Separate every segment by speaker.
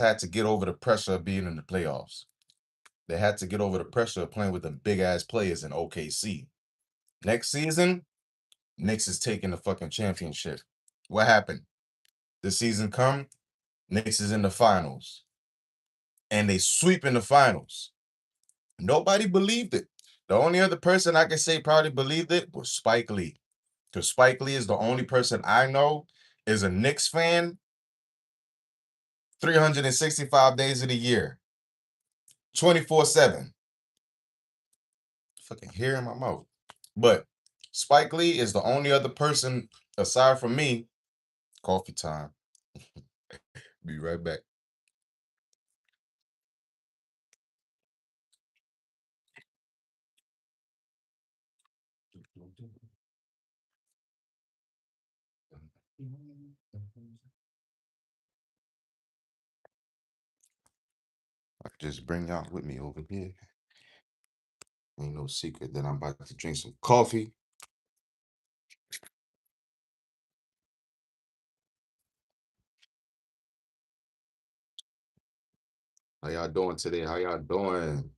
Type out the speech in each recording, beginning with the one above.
Speaker 1: had to get over the pressure of being in the playoffs. They had to get over the pressure of playing with them big ass players in OKC. Next season, Knicks is taking the fucking championship. What happened? The season come, Knicks is in the finals. And they sweep in the finals. Nobody believed it. The only other person I can say probably believed it was Spike Lee. Because Spike Lee is the only person I know is a Knicks fan 365 days of the year, 24/7. Fucking hair in my mouth. But Spike Lee is the only other person aside from me. Coffee time. Be right back. I just bring y'all with me over here. Ain't no secret that I'm about to drink some coffee. How y'all doing today? How y'all doing?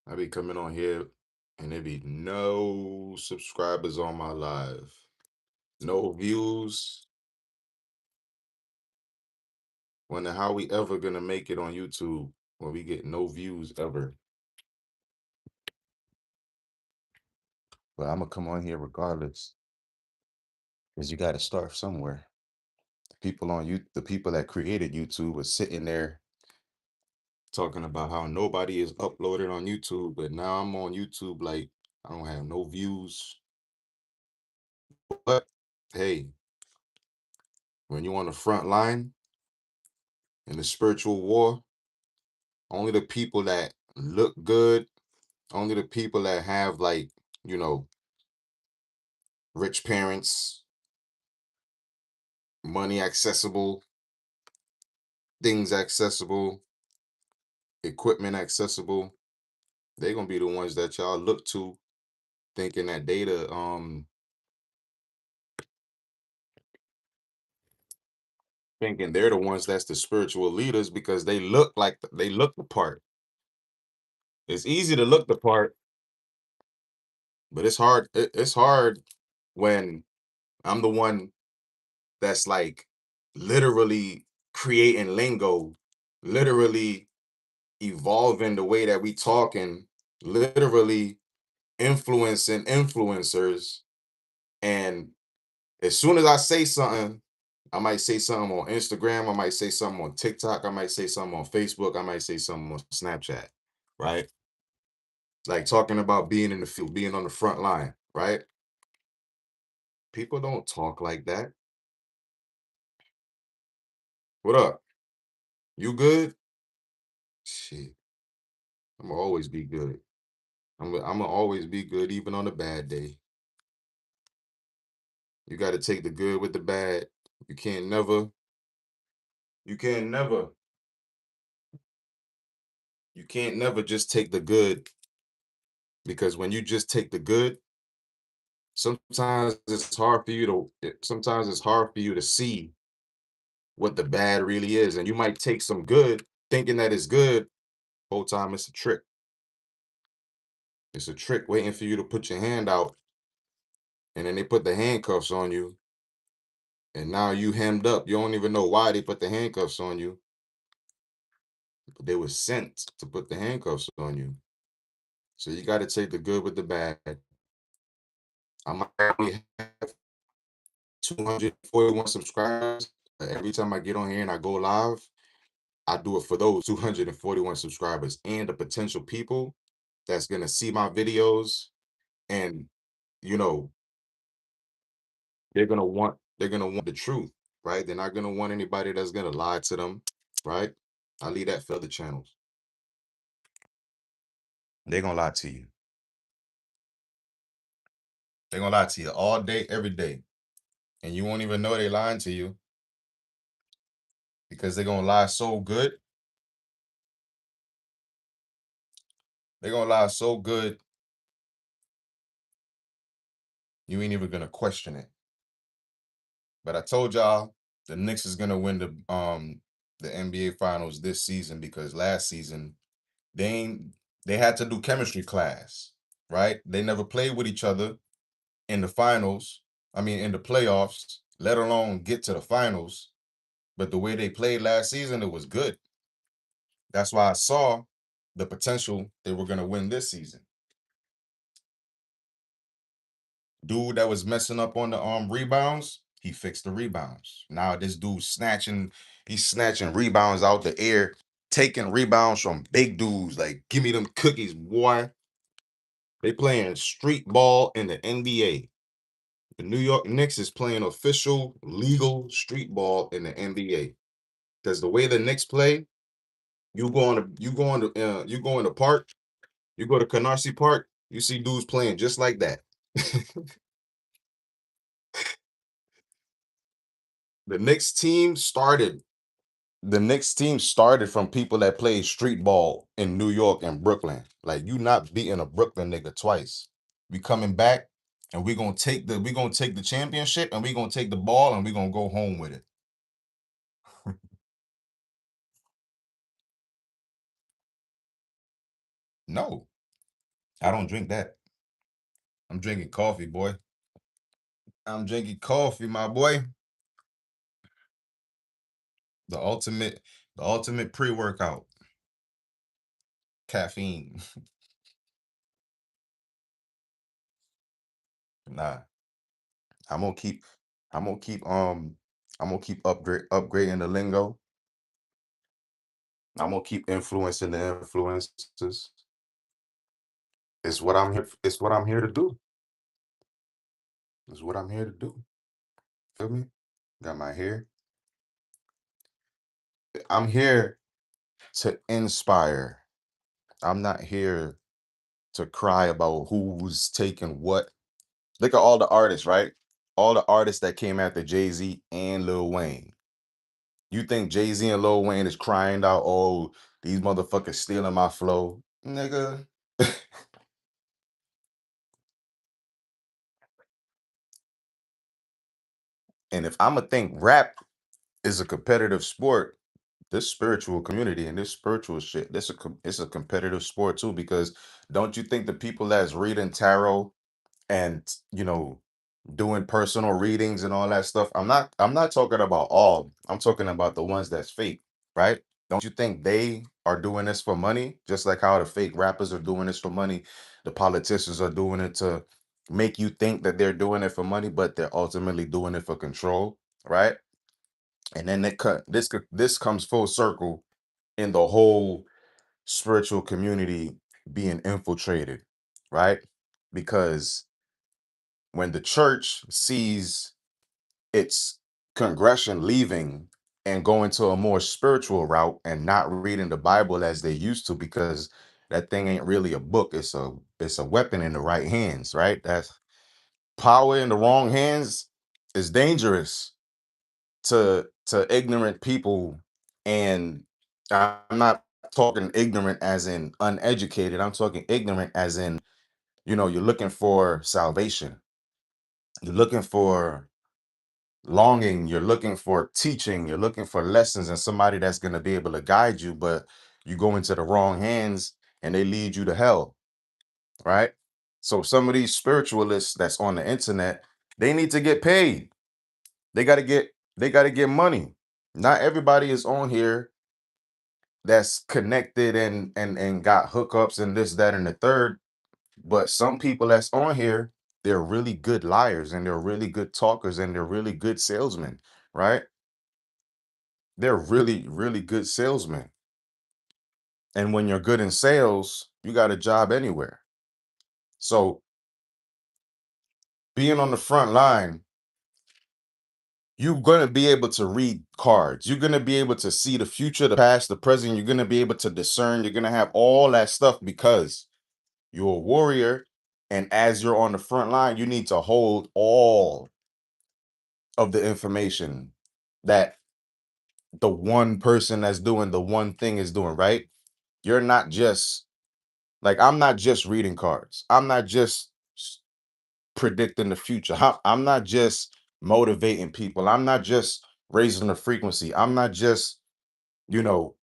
Speaker 1: I be coming on here and there be no subscribers on my live. No views. Wonder how we ever gonna make it on YouTube when we get no views ever. But I'm gonna come on here regardless. Because you gotta start somewhere. The people that created YouTube was sitting there talking about how nobody is uploaded on YouTube, but now I'm on YouTube like I don't have no views. But hey, when you're on the front line in the spiritual war, only the people that look good, only the people that have like, you know, rich parents, money accessible, things accessible, equipment accessible, they're gonna be the ones that y'all look to thinking that thinking they're the ones that's the spiritual leaders because they look the part. It's easy to look the part, but it's hard. It's hard when I'm the one that's like literally creating lingo, literally evolving the way that we talking, literally influencing influencers. And as soon as I say something, I might say something on Instagram, I might say something on TikTok, I might say something on Facebook, I might say something on Snapchat, right? Like talking about being in the field, being on the front line, right? People don't talk like that. What up? You good? Shit, I'm gonna always be good. I'm gonna always be good, even on a bad day. You got to take the good with the bad. You can't never, you can't never, you can't never just take the good because when you just take the good, sometimes it's hard for you to see what the bad really is. And you might take some good thinking that it's good, whole time it's a trick. It's a trick waiting for you to put your hand out, and then they put the handcuffs on you, and now you hemmed up. You don't even know why they put the handcuffs on you, but they were sent to put the handcuffs on you. So you got to take the good with the bad. I might only have 241 subscribers. Every time I get on here and I go live, I do it for those 241 subscribers and the potential people that's gonna see my videos, and you know they're gonna want the truth, right? They're not gonna want anybody that's gonna lie to them, right? I leave that for other channels. They're gonna lie to you. They're gonna lie to you all day, every day, and you won't even know they're lying to you because they're gonna lie so good. They're gonna lie so good You ain't even gonna question it. But I told y'all the Knicks is gonna win the NBA Finals this season because last season they ain't, they had to do chemistry class, right? They never played with each other in the finals. I mean, in the playoffs, let alone get to the finals. But the way they played last season, it was good. That's why I saw the potential they were gonna win this season. Dude that was messing up on the rebounds, he fixed the rebounds. Now this dude's he's snatching rebounds out the air, taking rebounds from big dudes. Like, give me them cookies, boy. They playing street ball in the NBA. The New York Knicks is playing official, legal street ball in the NBA. Because the way the Knicks play, you go in the park, you go to Canarsie Park, you see dudes playing just like that. The Knicks team started the Knicks team started from people that played street ball in New York and Brooklyn. Like, you not beating a Brooklyn nigga twice. We coming back and we gonna take the championship and we gonna take the ball and we gonna go home with it. No, I don't drink that. I'm drinking coffee, boy. I'm drinking coffee, my boy. The ultimate pre-workout. Caffeine. Nah. I'm gonna keep I'm gonna keep I'm gonna keep upgrading the lingo. I'm gonna keep influencing the influencers. It's what I'm here to do. It's what I'm here to do. Feel me? Got my hair. I'm here to inspire. I'm not here to cry about who's taking what. Look at all the artists, right? All the artists that came after Jay-Z and Lil Wayne. You think Jay-Z and Lil Wayne is crying out, oh, these motherfuckers stealing my flow? Nigga. And if I'ma think rap is a competitive sport, this spiritual community and this spiritual shit, it's a competitive sport too. Because don't you think the people that's reading tarot and doing personal readings and all that stuff, I'm not talking about all. I'm talking about the ones that's fake, right? Don't you think they are doing this for money? Just like how the fake rappers are doing this for money, the politicians are doing it to make you think that they're doing it for money, but they're ultimately doing it for control, right? And then this comes full circle in the whole spiritual community being infiltrated, right? Because when the church sees its congregation leaving and going to a more spiritual route and not reading the Bible as they used to, because that thing ain't really a book, it's a weapon in the right hands, right? That's power in the wrong hands is dangerous to ignorant people. And I'm not talking ignorant as in uneducated. I'm talking ignorant as in, you're looking for salvation. You're looking for longing. You're looking for teaching. You're looking for lessons and somebody that's going to be able to guide you. But you go into the wrong hands and they lead you to hell, right? So some of these spiritualists that's on the internet, they need to get paid. They got to get money. Not everybody is on here that's connected and got hookups and this, that, and the third. But some people that's on here, they're really good liars and they're really good talkers and they're really good salesmen, right? They're really, really good salesmen. And when you're good in sales, you got a job anywhere. So being on the front line, you're going to be able to read cards. You're going to be able to see the future, the past, the present. You're going to be able to discern. You're going to have all that stuff because you're a warrior. And as you're on the front line, you need to hold all of the information that the one person that's doing the one thing is doing, right? You're not just like, I'm not just reading cards. I'm not just predicting the future. I'm not just motivating people. I'm not just raising the frequency. I'm not just, you know,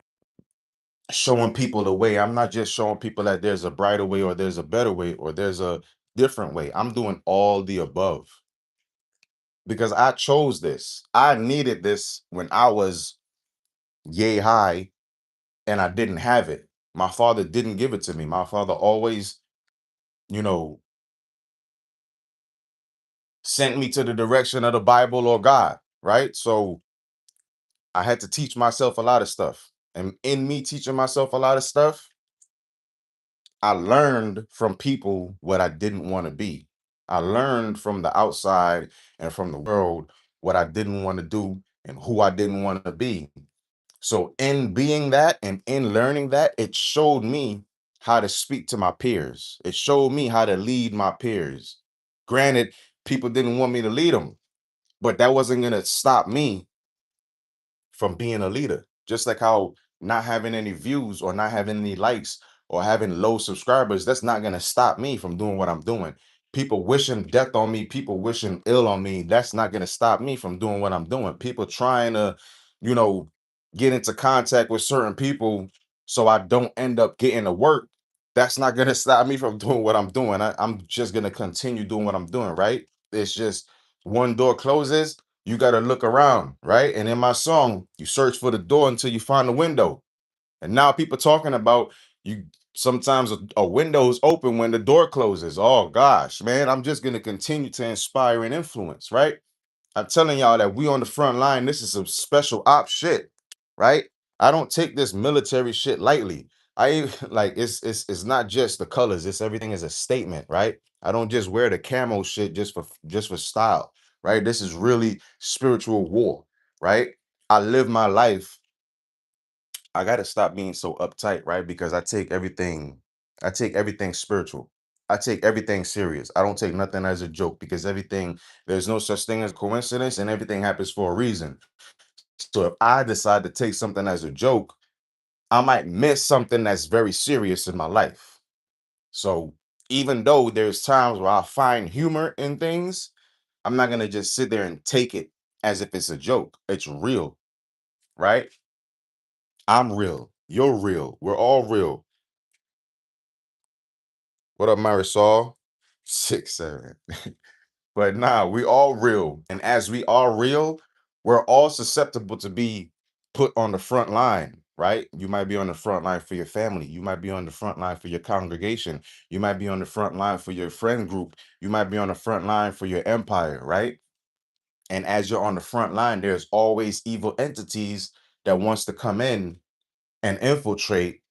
Speaker 1: showing people the way. I'm not just showing people that there's a brighter way or there's a better way or there's a different way. I'm doing all the above because I chose this. I needed this when I was yay high and I didn't have it. My father didn't give it to me. My father always, you know, sent me to the direction of the Bible or God, right? So I had to teach myself a lot of stuff. And in me teaching myself a lot of stuff, I learned from people what I didn't want to be. I learned from the outside and from the world what I didn't want to do and who I didn't want to be. So, in being that and in learning that, it showed me how to speak to my peers. It showed me how to lead my peers. Granted, people didn't want me to lead them, but that wasn't going to stop me from being a leader. Just like how not having any views or not having any likes or having low subscribers, that's not going to stop me from doing what I'm doing. People wishing death on me, people wishing ill on me, that's not going to stop me from doing what I'm doing. People trying to, you know, get into contact with certain people so I don't end up getting to work, that's not going to stop me from doing what I'm doing. I'm just going to continue doing what I'm doing, right? It's just one door closes, you got to look around, right? And in my song, you search for the door until you find the window. And now people talking about you sometimes a window is open when the door closes. Oh gosh, man, I'm just going to continue to inspire and influence, right? I'm telling y'all that we on the front line. This is some special op shit, right? I don't take this military shit lightly. I like it's not just the colors. It's everything is a statement, right? I don't just wear the camo shit just for style, right? This is really spiritual war, right? I live my life. I got to stop being so uptight, right? Because I take everything spiritual. I take everything serious. I don't take nothing as a joke because there's no such thing as coincidence and everything happens for a reason. So if I decide to take something as a joke, I might miss something that's very serious in my life. So even though there's times where I find humor in things, I'm not going to just sit there and take it as if it's a joke. It's real, right? I'm real. You're real. We're all real. What up, Marisol? 6'7". But nah, we all real. And as we are real, we're all susceptible to be put on the front line, right? You might be on the front line for your family. You might be on the front line for your congregation. You might be on the front line for your friend group. You might be on the front line for your empire, right? And as you're on the front line, there's always evil entities that wants to come in and infiltrate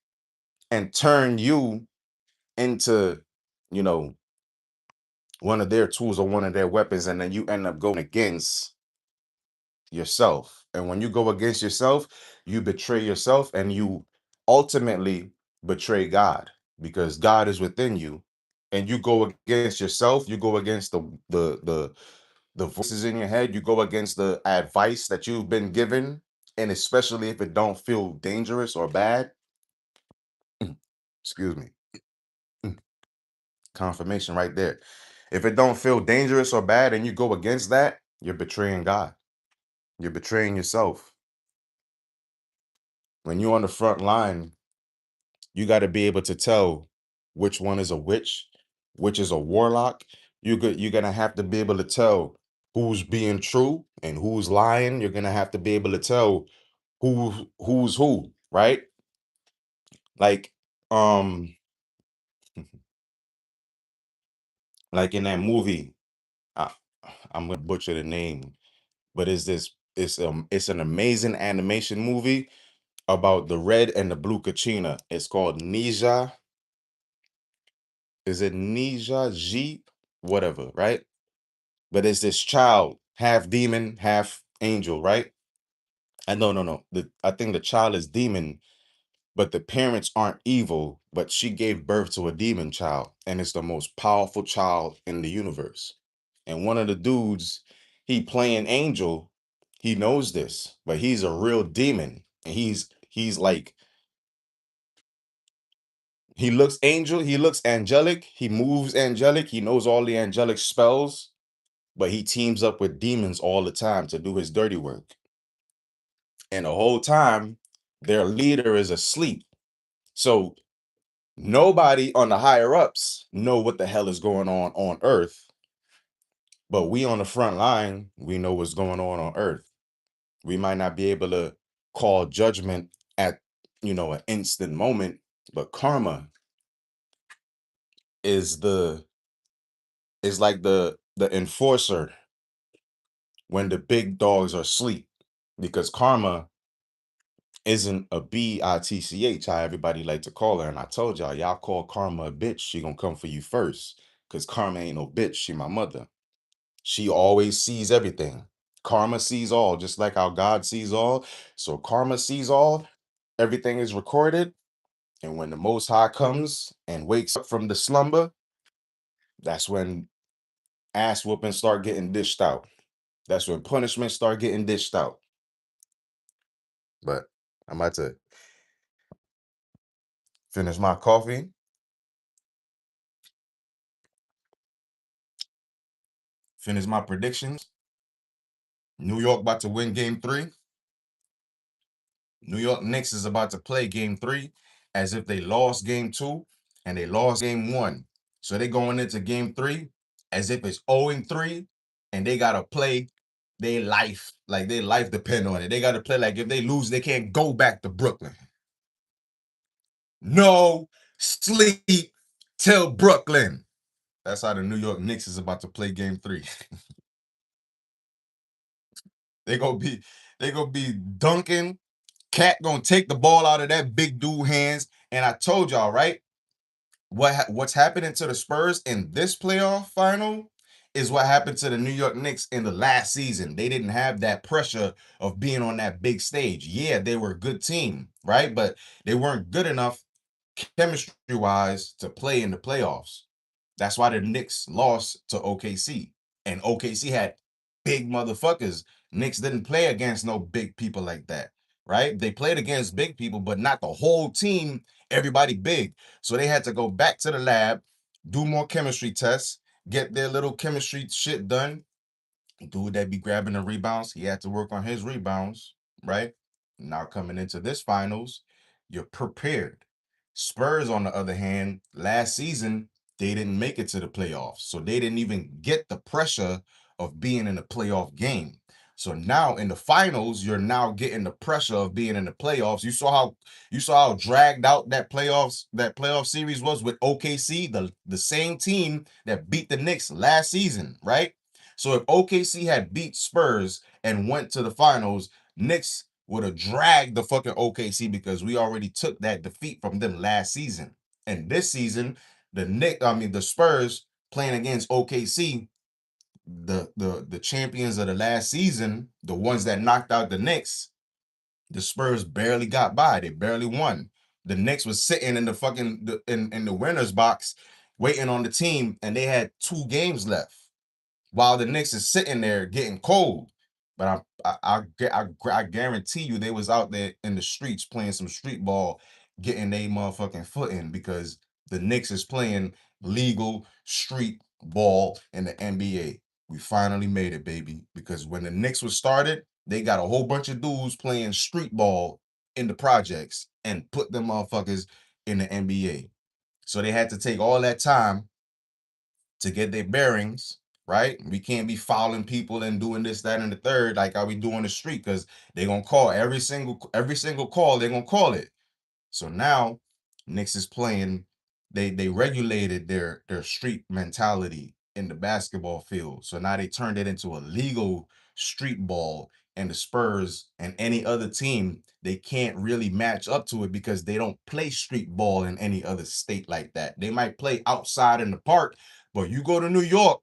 Speaker 1: and turn you into, you know, one of their tools or one of their weapons, and then you end up going against yourself. And when you go against yourself, you betray yourself and you ultimately betray God because God is within you. And you go against yourself, you go against the voices in your head, you go against the advice that you've been given, and especially if it don't feel dangerous or bad. Excuse me. Confirmation right there. If it don't feel dangerous or bad and you go against that, you're betraying God. You're betraying yourself. When you're on the front line, you got to be able to tell which one is a witch, which is a warlock. You're gonna have to be able to tell who's being true and who's lying. You're gonna have to be able to tell who's who, right? Like um like in that movie, I, I'm gonna butcher the name, but it's an amazing animation movie about the red and the blue kachina. It's called Nija. Is it Nija G? Whatever, right? But it's this child, half demon, half angel, right? And no. I think the child is demon, but the parents aren't evil, but she gave birth to a demon child, and it's the most powerful child in the universe. And one of the dudes, he playing angel, he knows this, but he's a real demon. And he's like He looks angel, he looks angelic, he moves angelic, he knows all the angelic spells, but he teams up with demons all the time to do his dirty work. And the whole time, their leader is asleep. So nobody on the higher ups know what the hell is going on Earth, but we on the front line, we know what's going on Earth. We might not be able to call judgment at, an instant moment, but karma is the is like the enforcer when the big dogs are asleep, because karma isn't a bitch, how everybody like to call her. And I told y'all call karma a bitch, she gonna come for you first, because karma ain't no bitch, she my mother. She always sees everything. Karma sees all, just like how God sees all. So karma sees all, everything is recorded. And when the Most High comes and wakes up from the slumber, that's when ass whoopings start getting dished out. That's when punishments start getting dished out. But I'm about to finish my coffee, finish my predictions. New York about to win game 3. New York Knicks is about to play game 3 as if they lost game 2 and they lost game 1. So they going into game 3 as if it's 0-3 and they got to play their life, like their life depend on it. They got to play like if they lose, they can't go back to Brooklyn. No sleep till Brooklyn. That's how the New York Knicks is about to play game 3. they gonna be dunking. Cat gonna take the ball out of that big dude hands. And I told y'all, right? What's happening to the Spurs in this playoff final is what happened to the New York Knicks in the last season. They didn't have that pressure of being on that big stage. Yeah, they were a good team, right? But they weren't good enough chemistry-wise to play in the playoffs. That's why the Knicks lost to OKC. And OKC had big motherfuckers. Knicks didn't play against no big people like that, right? They played against big people, but not the whole team, everybody big. So they had to go back to the lab, do more chemistry tests, get their little chemistry shit done. Dude that be grabbing the rebounds, he had to work on his rebounds, right? Now coming into this finals, you're prepared. Spurs, on the other hand, last season, they didn't make it to the playoffs. So they didn't even get the pressure of being in a playoff game. So now in the finals, you're now getting the pressure of being in the playoffs. You saw how dragged out that playoff series was with OKC, the same team that beat the Knicks last season, right? So if OKC had beat Spurs and went to the finals, Knicks would have dragged the fucking OKC because we already took that defeat from them last season. And this season, the Spurs playing against OKC, the champions of the last season, the ones that knocked out the Knicks, the Spurs barely got by. They barely won. The Knicks was sitting in the fucking in the winner's box waiting on the team, and they had 2 games left while the Knicks is sitting there getting cold. But I guarantee you they was out there in the streets playing some street ball, getting their motherfucking foot in, because the Knicks is playing legal street ball in the NBA. We finally made it, baby. Because when the Knicks was started, they got a whole bunch of dudes playing street ball in the projects and put them motherfuckers in the NBA. So they had to take all that time to get their bearings, right? We can't be fouling people and doing this, that, and the third like how we do on the street, because they're gonna call every single call, they're gonna call it. So now Knicks is playing, they regulated their street mentality in the basketball field. So now they turned it into a legal street ball, and the Spurs and any other team, they can't really match up to it because they don't play street ball in any other state like that. They might play outside in the park, but you go to New York,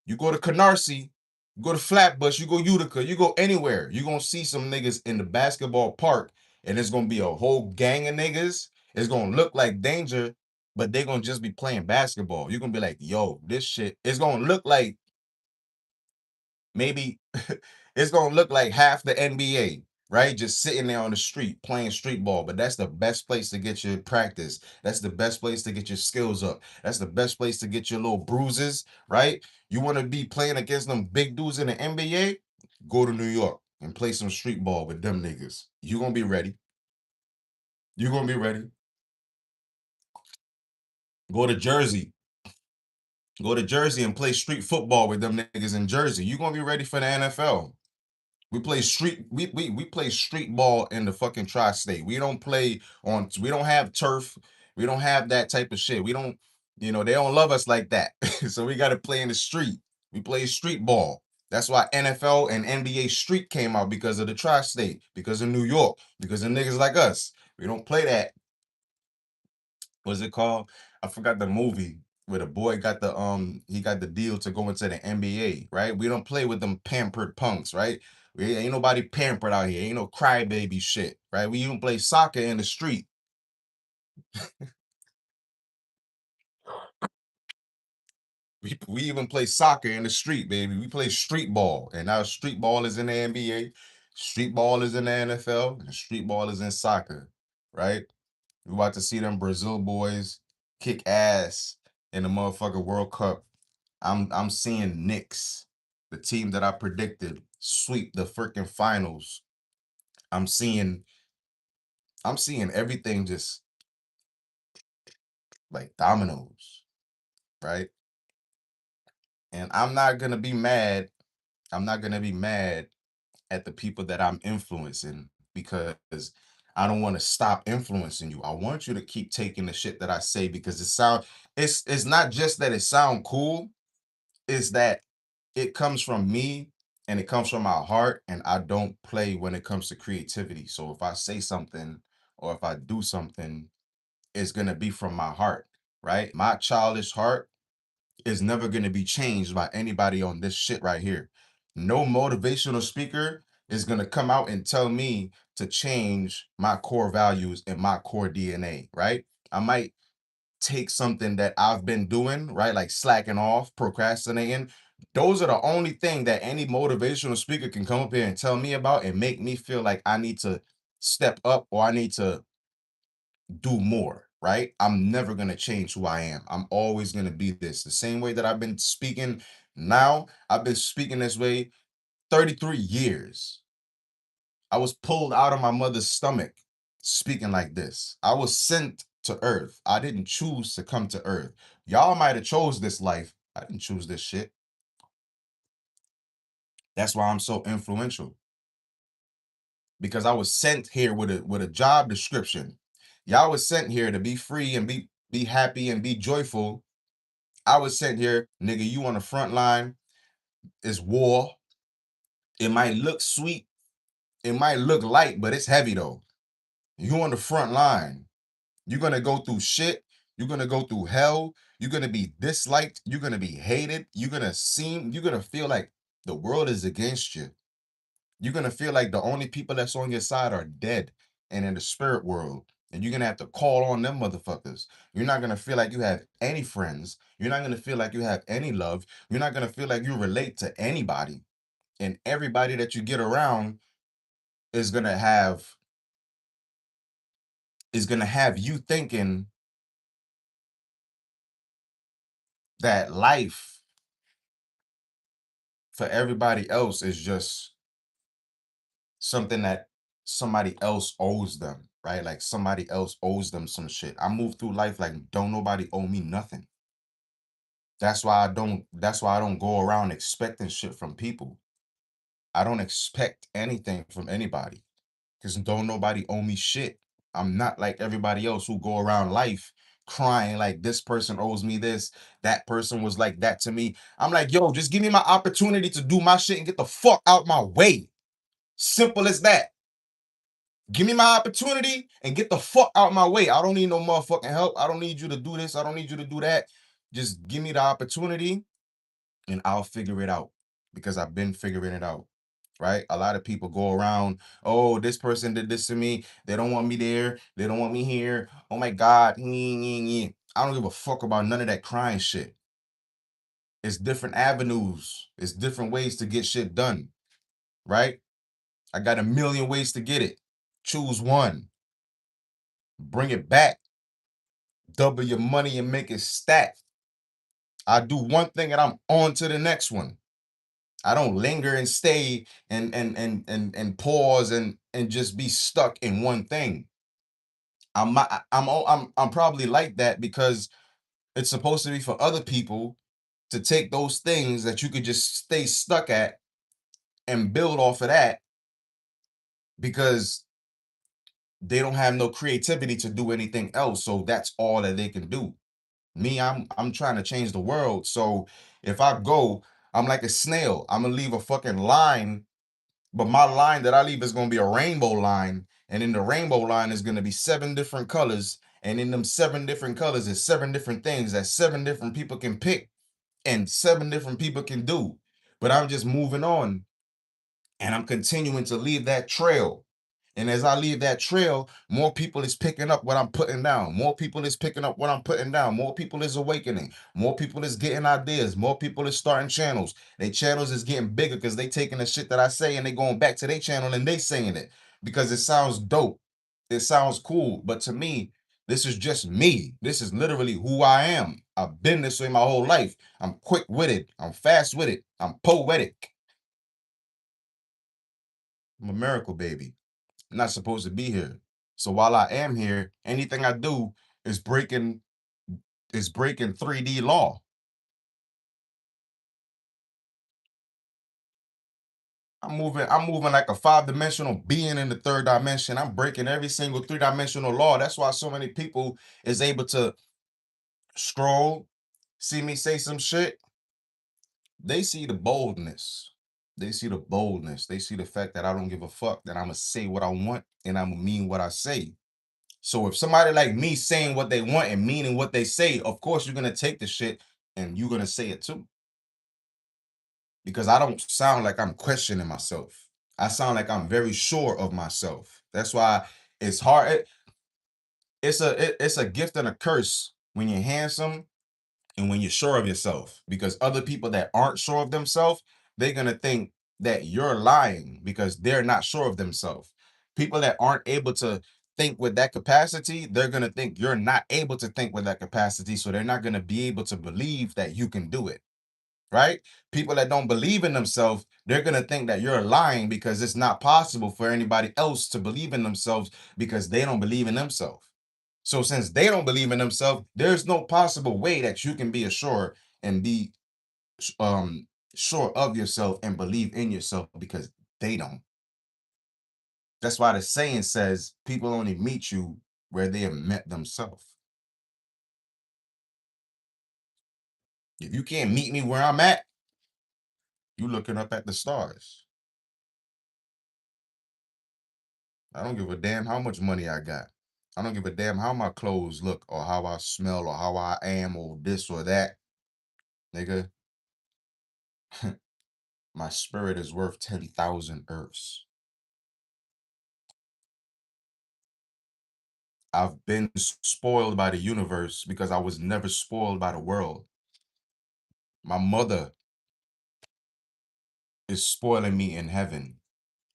Speaker 1: you go to Canarsie, you go to Flatbush, you go Utica, you go anywhere, you're gonna see some niggas in the basketball park, and it's gonna be a whole gang of niggas. It's gonna look like danger, but they're gonna just be playing basketball. You're gonna be like, yo, this shit, it's gonna look like maybe it's gonna look like half the NBA. right? Just sitting there on the street playing street ball. But that's the best place to get your practice. That's the best place to get your skills up. That's the best place to get your little bruises, right? You want to be playing against them big dudes in the NBA? Go to New York and play some street ball with them niggas. You're going to be ready. You're going to be ready. Go to Jersey. Go to Jersey and play street football with them niggas in Jersey. You're going to be ready for the NFL. We play street ball in the fucking tri-state. We don't have turf. We don't have that type of shit. We don't, they don't love us like that. So we got to play in the street. We play street ball. That's why NFL and NBA Street came out, because of the tri-state, because of New York, because of niggas like us. We don't play that. What's it called? I forgot the movie where the boy got he got the deal to go into the NBA, right? We don't play with them pampered punks, right? We ain't nobody pampered out here. Ain't no crybaby shit, right? We even play soccer in the street. We even play soccer in the street, baby. We play street ball, and now street ball is in the NBA, street ball is in the NFL, and street ball is in soccer, right? We about to see them Brazil boys kick ass in the motherfucking World Cup. I'm seeing Knicks, the team that I predicted, sweep the freaking finals. I'm seeing I'm seeing everything just like dominoes, right? And I'm not gonna be mad. I'm not gonna be mad at the people that I'm influencing, because I don't want to stop influencing you. I want you to keep taking the shit that I say, because it's not just that it sound cool, it's that it comes from me and it comes from my heart, and I don't play when it comes to creativity. So if I say something or if I do something, it's going to be from my heart, right? My childish heart is never going to be changed by anybody on this shit right here. No motivational speaker is going to come out and tell me to change my core values and my core DNA, right? I might take something that I've been doing, right? Like slacking off, procrastinating. Those are the only thing that any motivational speaker can come up here and tell me about and make me feel like I need to step up or I need to do more, right? I'm never going to change who I am. I'm always going to be this. The same way that I've been speaking now, I've been speaking this way 33 years. I was pulled out of my mother's stomach speaking like this. I was sent to earth. I didn't choose to come to earth. Y'all might have chose this life. I didn't choose this shit. That's why I'm so influential, because I was sent here with a job description. Y'all was sent here to be free and be happy and be joyful. I was sent here, nigga, you on the front line. It's war. It might look sweet. It might look light, but it's heavy though. You on the front line. You're gonna go through shit. You're gonna go through hell. You're gonna be disliked. You're gonna be hated. You're gonna feel like the world is against you. You're gonna feel like the only people that's on your side are dead and in the spirit world. And you're gonna have to call on them motherfuckers. You're not gonna feel like you have any friends. You're not gonna feel like you have any love. You're not gonna feel like you relate to anybody. And everybody that you get around is gonna have you thinking that life for everybody else is just something that somebody else owes them, right? Like somebody else owes them some shit. I move through life like don't nobody owe me nothing. That's why I don't go around expecting shit from people. I don't expect anything from anybody, because don't nobody owe me shit. I'm not like everybody else who go around life crying like this person owes me this, that person was like that to me. I'm like, yo, just give me my opportunity to do my shit and get the fuck out my way. Simple as that. Give me my opportunity and get the fuck out my way. I don't need no motherfucking help. I don't need you to do this. I don't need you to do that. Just give me the opportunity and I'll figure it out, because I've been figuring it out. Right? A lot of people go around, oh, this person did this to me. They don't want me there. They don't want me here. Oh my God. I don't give a fuck about none of that crying shit. It's different avenues. It's different ways to get shit done. Right? I got a million ways to get it. Choose one. Bring it back. Double your money and make it stack. I do one thing and I'm on to the next one. I don't linger and stay and pause and just be stuck in one thing. I'm probably like that because it's supposed to be for other people to take those things that you could just stay stuck at and build off of that because they don't have no creativity to do anything else. So that's all that they can do. Me, I'm trying to change the world. So if I go, I'm like a snail. I'm gonna leave a fucking line, but my line that I leave is gonna be a rainbow line. And in the rainbow line is gonna be 7 different colors. And in them 7 different colors is 7 different things that 7 different people can pick and 7 different people can do. But I'm just moving on and I'm continuing to leave that trail. And as I leave that trail, more people is picking up what I'm putting down. More people is picking up what I'm putting down. More people is awakening. More people is getting ideas. More people is starting channels. Their channels is getting bigger because they taking the shit that I say and they going back to their channel and they saying it because it sounds dope. It sounds cool. But to me, this is just me. This is literally who I am. I've been this way my whole life. I'm quick witted. I'm fast witted. I'm poetic. I'm a miracle baby. I'm not supposed to be here. So while I am here, anything I do is breaking 3D law. I'm moving like a five-dimensional being in the third dimension. I'm breaking every single three-dimensional law. That's why so many people is able to scroll, see me say some shit. They see the boldness. They see the boldness. They see the fact that I don't give a fuck, that I'ma say what I want and I'ma mean what I say. So if somebody like me saying what they want and meaning what they say, of course you're gonna take the shit and you're gonna say it too. Because I don't sound like I'm questioning myself. I sound like I'm very sure of myself. That's why it's hard. It's a gift and a curse when you're handsome and when you're sure of yourself. Because other people that aren't sure of themselves, they're gonna think that you're lying because they're not sure of themselves. People that aren't able to think with that capacity, they're gonna think you're not able to think with that capacity. So they're not gonna be able to believe that you can do it. Right? People that don't believe in themselves, they're going to think that you're lying because it's not possible for anybody else to believe in themselves because they don't believe in themselves. So since they don't believe in themselves, there's no possible way that you can be assured and be sure of yourself and believe in yourself because they don't. That's why the saying says people only meet you where they have met themselves. If you can't meet me where I'm at, you looking up at the stars. I don't give a damn how much money I got. I don't give a damn how my clothes look or how I smell or how I am or this or that. Nigga, my spirit is worth 10,000 earths. I've been spoiled by the universe because I was never spoiled by the world. My mother is spoiling me in heaven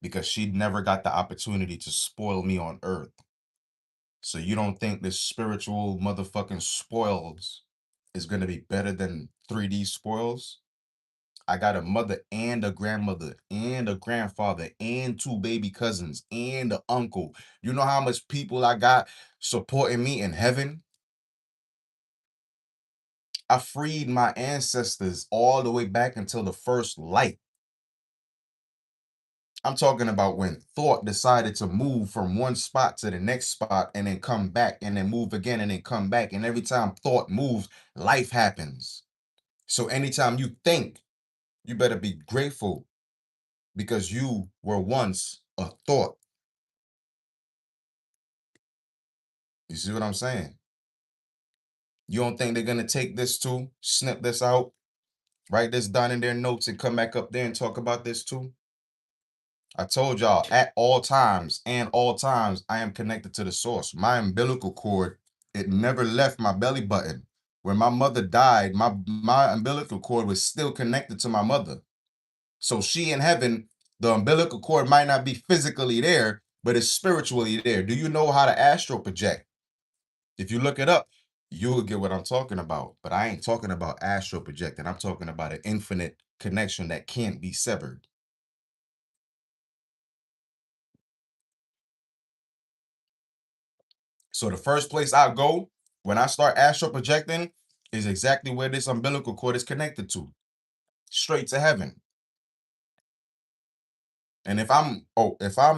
Speaker 1: because she never got the opportunity to spoil me on earth. So you don't think this spiritual motherfucking spoils is going to be better than 3D spoils? I got a mother and a grandmother and a grandfather and 2 baby cousins and an uncle. You know how much people I got supporting me in heaven? I freed my ancestors all the way back until the first light. I'm talking about when thought decided to move from one spot to the next spot and then come back and then move again and then come back. And every time thought moves, life happens. So anytime you think, you better be grateful because you were once a thought. You see what I'm saying? You don't think they're gonna take this too, snip this out, write this down in their notes, and come back up there and talk about this too? I told y'all at all times, I am connected to the source. My umbilical cord, it never left my belly button. When my mother died, my umbilical cord was still connected to my mother. So she in heaven The umbilical cord might not be physically there, but it's spiritually there. Do you know how to astral project? If you look it up, you'll get what I'm talking about. But I ain't talking about astral projecting. I'm talking about an infinite connection that can't be severed. So the first place I go when I start astral projecting is exactly where this umbilical cord is connected to, straight to heaven. And if I'm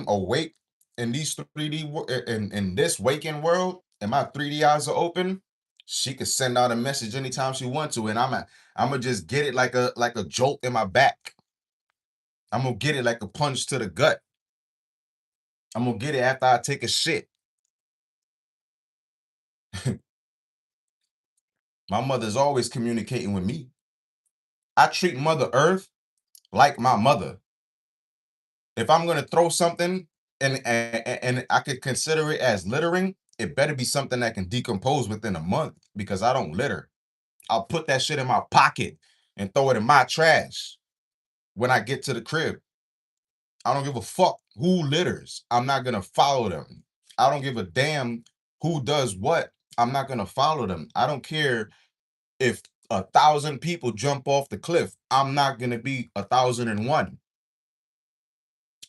Speaker 1: awake in these 3D in this waking world, and my 3D eyes are open, she could send out a message anytime she wants to, and I'm gonna just get it like a jolt in my back. I'm gonna get it like a punch to the gut. I'm gonna get it after I take a shit. My mother's always communicating with me. I treat Mother Earth like my mother. If I'm gonna throw something and I could consider it as littering, it better be something that can decompose within a month because I don't litter. I'll put that shit in my pocket and throw it in my trash when I get to the crib. I don't give a fuck who litters. I'm not gonna follow them. I don't give a damn who does what. I'm not gonna follow them. I don't care if 1,000 people jump off the cliff. I'm not gonna be 1,001.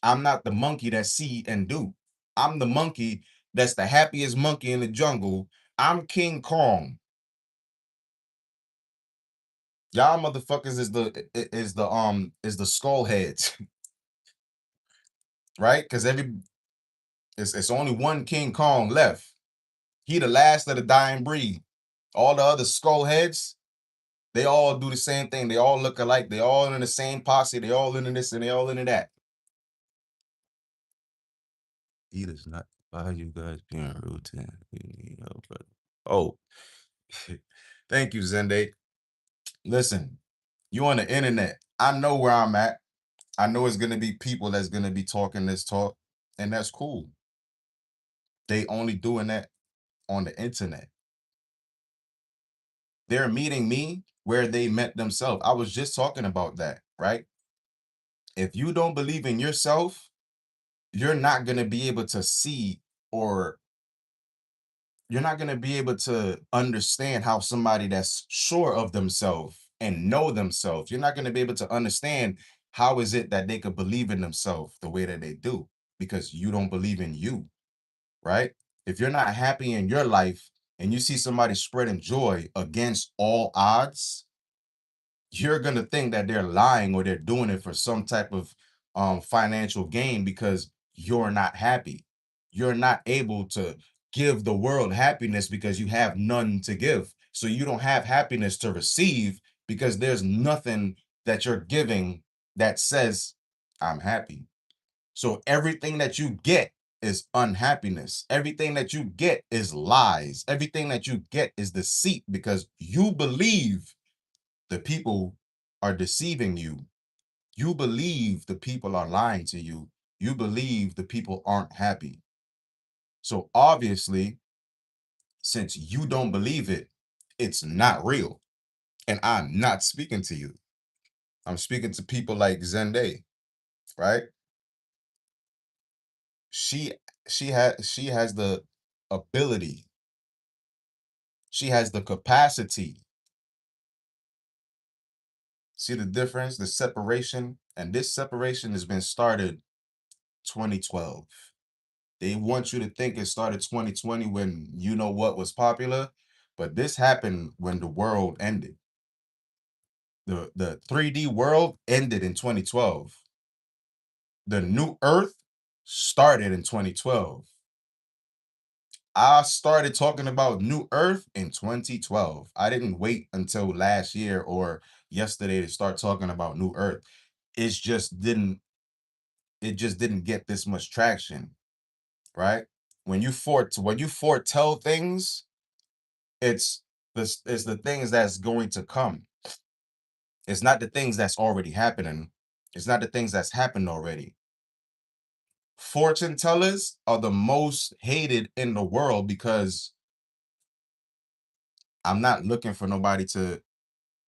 Speaker 1: I'm not the monkey that see and do. I'm the monkey that's the happiest monkey in the jungle. I'm King Kong. Y'all motherfuckers is the skull heads, right? Because it's only one King Kong left. He the last of the dying breed. All the other skull heads, they all do the same thing. They all look alike. They all in the same posse. They all into this and they all into that. He does not. Why you guys being rude to him? We need help, brother. Oh, thank you, Zende. Listen, you on the internet. I know where I'm at. I know it's gonna be people that's gonna be talking this talk, and that's cool. They only doing that on the internet. They're meeting me where they met themselves. I was just talking about that, right? If you don't believe in yourself, you're not gonna be able to see or you're not going to be able to understand how somebody that's sure of themselves and know themselves, you're not going to be able to understand how is it that they could believe in themselves the way that they do because you don't believe in you, right? If you're not happy in your life and you see somebody spreading joy against all odds, you're going to think that they're lying or they're doing it for some type of financial gain because you're not happy. You're not able to give the world happiness because you have none to give. So you don't have happiness to receive because there's nothing that you're giving that says, I'm happy. So everything that you get is unhappiness. Everything that you get is lies. Everything that you get is deceit because you believe the people are deceiving you. You believe the people are lying to you. You believe the people aren't happy. So obviously, since you don't believe it, it's not real. And I'm not speaking to you. I'm speaking to people like Zende, right? She she has the ability. She has the capacity. See the difference, the separation, and this separation has been started 2012. They want you to think it started 2020 when you know what was popular, but this happened when the world ended. The 3D world ended in 2012. The new earth started in 2012. I started talking about new earth in 2012. I didn't wait until last year or yesterday to start talking about new earth. It's just didn't it just didn't get this much traction, right? When you foretell things, it's it's the things that's going to come. It's not the things that's already happening. It's not the things that's happened already. Fortune tellers are the most hated in the world because I'm not looking for nobody to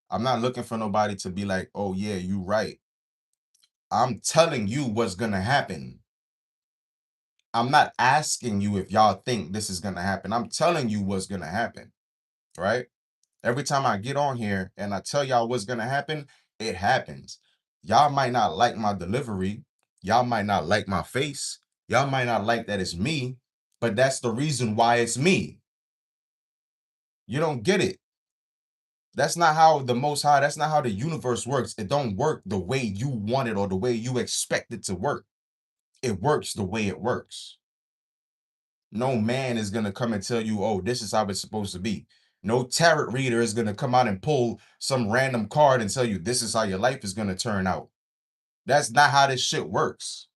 Speaker 1: I'm not looking for nobody to be like, "Oh yeah, you right." I'm telling you what's gonna happen. I'm not asking you if y'all think this is gonna happen. I'm telling you what's gonna happen, right? Every time I get on here and I tell y'all what's gonna happen, it happens. Y'all might not like my delivery, y'all might not like my face, y'all might not like that it's me, but that's the reason why it's me. You don't get it. That's not how the most high, that's not how the universe works. It don't work the way you want it or the way you expect it to work. It works the way it works. No man is gonna come and tell you, oh, this is how it's supposed to be. No tarot reader is gonna come out and pull some random card and tell you this is how your life is gonna turn out. That's not how this shit works.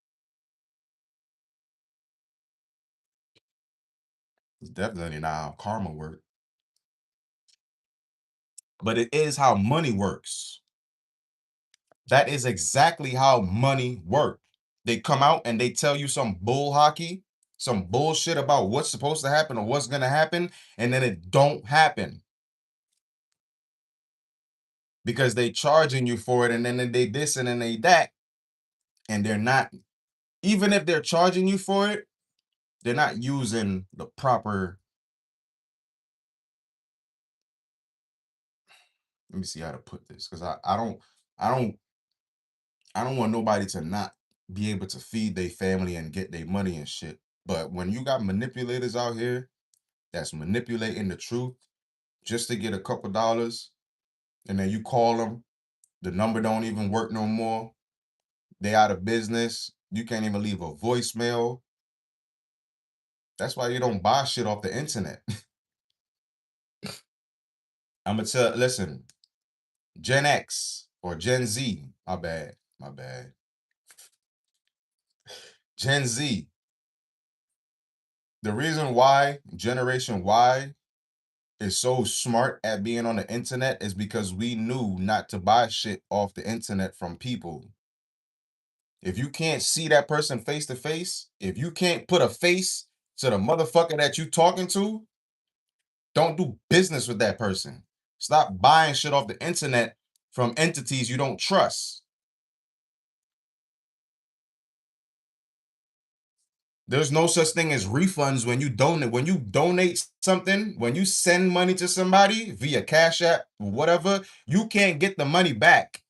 Speaker 1: It's definitely not how karma works. But it is how money works. That is exactly how money works. They come out and they tell you some bull hockey, some bullshit about what's supposed to happen or what's gonna happen, and then it don't happen because they charging you for it, and then they this and then they that, and they're not. Even if they're charging you for it, they're not using the proper. Let me see how to put this, because I don't I don't want nobody to not be able to feed their family and get their money and shit. But when you got manipulators out here that's manipulating the truth just to get a couple dollars, and then you call them, the number don't even work no more. They out of business. You can't even leave a voicemail. That's why you don't buy shit off the internet. I'm gonna tell. Listen, Gen X or Gen Z. My bad. My bad. Gen Z. The reason why Generation Y is so smart at being on the internet is because we knew not to buy shit off the internet from people. If you can't see that person face to face, if you can't put a face to the motherfucker that you talking to, don't do business with that person. Stop buying shit off the internet from entities you don't trust. There's no such thing as refunds when you donate. When you donate something, when you send money to somebody via Cash App, whatever, you can't get the money back.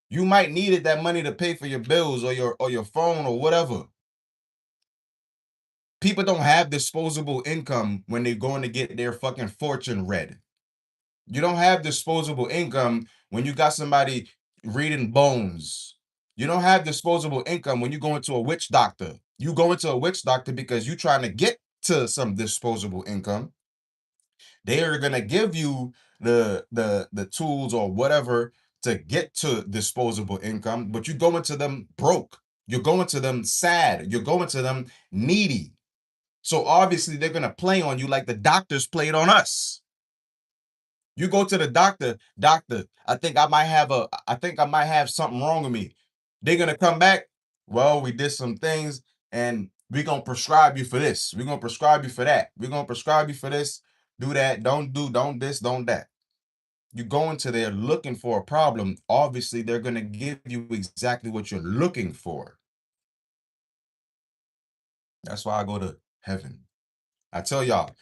Speaker 1: You might needed that money to pay for your bills or your phone or whatever. People don't have disposable income when they're going to get their fucking fortune read. You don't have disposable income when you got somebody reading bones. You don't have disposable income when you go into a witch doctor. You go into a witch doctor because you're trying to get to some disposable income. They are gonna give you the tools or whatever to get to disposable income, but you go into them broke. You're going to them sad. You're going to them needy. So obviously they're gonna play on you like the doctors played on us. You go to the doctor, doctor, I think I might have something wrong with me. They're gonna come back. Well, we did some things and we're gonna prescribe you for this. We're gonna prescribe you for that. We're gonna prescribe you for this, do that, don't this, don't that. You go into there looking for a problem. Obviously, they're gonna give you exactly what you're looking for. That's why I go to heaven. I tell y'all,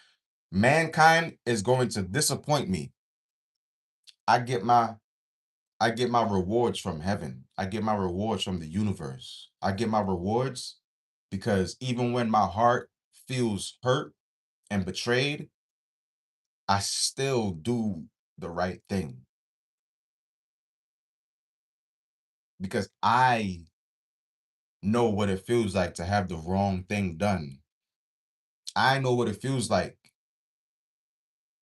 Speaker 1: mankind is going to disappoint me. I get my I get my rewards from heaven. I get my rewards from the universe. I get my rewards because even when my heart feels hurt and betrayed, I still do the right thing because I know what it feels like to have the wrong thing done. I know what it feels like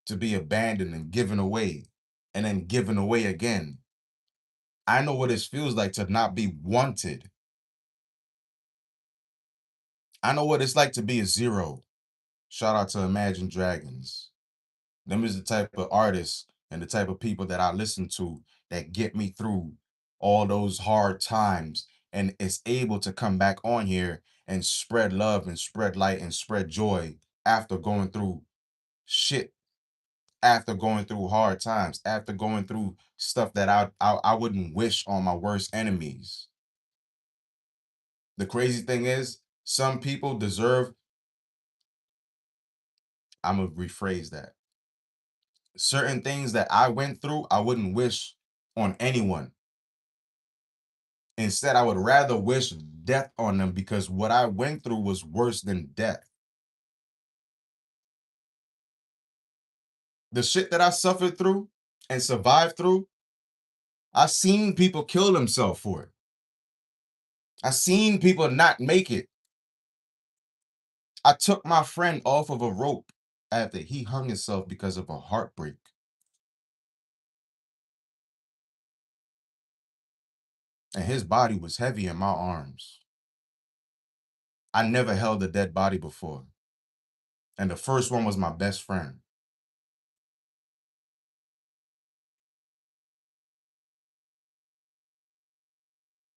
Speaker 1: to be abandoned and given away and then given away again. I know what it feels like to not be wanted. I know what it's like to be a zero. Shout out to Imagine Dragons. Them is the type of artists and the type of people that I listen to that get me through all those hard times and is able to come back on here and spread love and spread light and spread joy after going through shit, after going through hard times, after going through stuff that I wouldn't wish on my worst enemies. The crazy thing is, some people deserve, I'm gonna rephrase that. Certain things that I went through, I wouldn't wish on anyone. Instead, I would rather wish death on them because what I went through was worse than death. The shit that I suffered through and survived through, I seen people kill themselves for it. I seen people not make it. I took my friend off of a rope after he hung himself because of a heartbreak. And his body was heavy in my arms. I never held a dead body before. And the first one was my best friend.